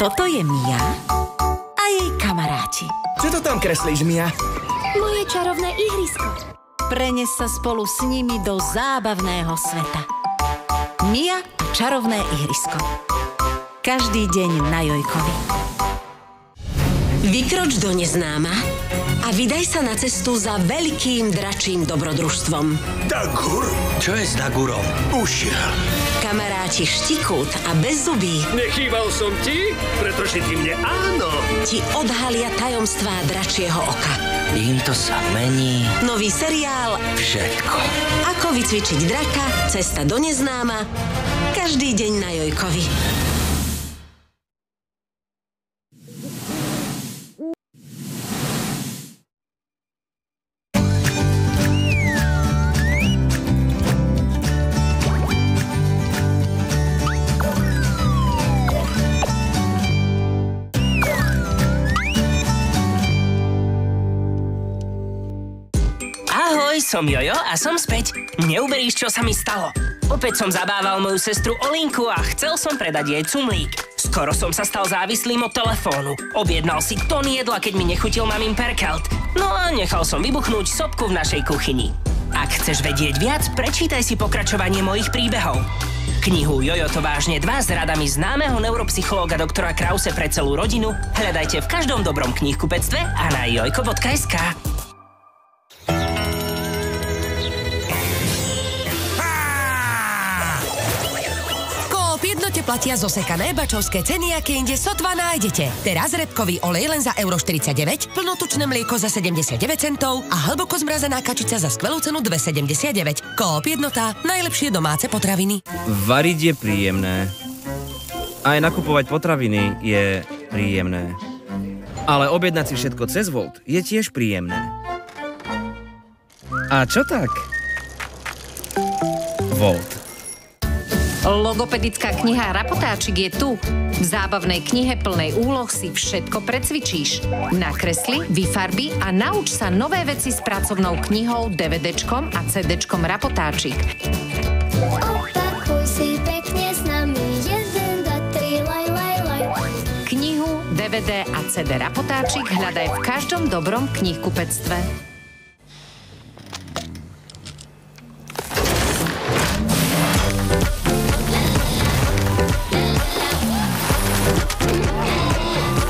Toto je Mia a jej kamaráti. Čo to tam kreslíš, Mia? Moje čarovné ihrisko. Prenes sa spolu s nimi do zábavného sveta. Mia a čarovné ihrisko. Každý deň na Jojkovi. Vykroč do neznáma a vydaj sa na cestu za veľkým dračím dobrodružstvom. Dagur? Čo je s Dagurom? Ušiel. Kamaráti Štikút a Bezzubý Nechýbal som ti, pretože ty mne áno. ti odhalia tajomstvá dračieho oka. Týmto sa mení Nový seriál všetko. Ako vycvičiť draka, cesta do neznáma, každý deň na Jojkovi. Som Jojo a som späť. Neuveríš, čo sa mi stalo. Opäť som zabával moju sestru Olinku a chcel som predať jej cumlík. Skoro som sa stal závislým od telefónu. Objednal si tón jedla, keď mi nechutil mamin perkelt. No a nechal som vybuchnúť sopku v našej kuchyni. Ak chceš vedieť viac, prečítaj si pokračovanie mojich príbehov. Knihu Jojo to vážne 2 s radami známeho neuropsychológa doktora Krause pre celú rodinu hľadajte v každom dobrom knihkupectve a na jojko.sk. Platia zosekané bačovské ceny, aké inde sotva nájdete. Teraz repkový olej len za €49, plnotučné mlieko za 79 centov a hlboko zmrazená kačica za skvelú cenu 2,79. Coop Jednota, najlepšie domáce potraviny. Variť je príjemné. Aj nakupovať potraviny je príjemné. Ale objednať si všetko cez Volt je tiež príjemné. A čo tak? Volt. Logopedická kniha Rapotáčik je tu. V zábavnej knihe plnej úloh si všetko precvičíš. Nakresli, vyfarbi a nauč sa nové veci s pracovnou knihou, DVDčkom a CDčkom Rapotáčik. Opakuj si pekne s nami 1, 2, 3, laj, laj, laj. Knihu, DVD a CD Rapotáčik hľadaj v každom dobrom knihkupectve.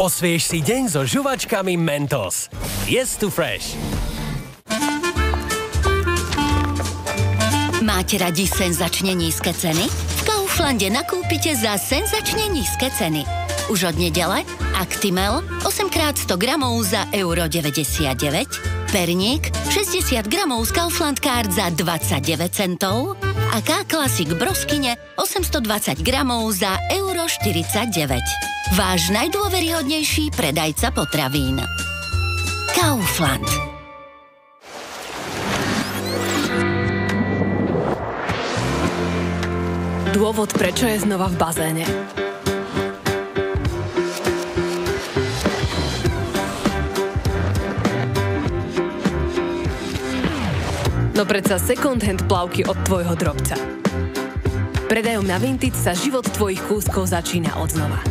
Osviež si deň so žuvačkami Mentos. Yes to fresh. Máte radi senzačne nízke ceny? V Kauflande nakúpite za senzačne nízke ceny. Už od nedele Actimel 8x100 gramov za €99, perník 60 gramov z Kaufland Card za 29 centov a K-Classic broskyne 820 gramov za €49. Váš najdôveryhodnejší predajca potravín. Kaufland. Dôvod, prečo je znova v bazéne. No predsa second hand plavky od tvojho drobca. Predajom na Vintage sa život tvojich kúskov začína odznova.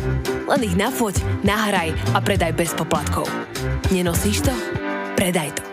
Len ich nafoť, nahraj a predaj bez poplatkov. Nenosíš to? Predaj to.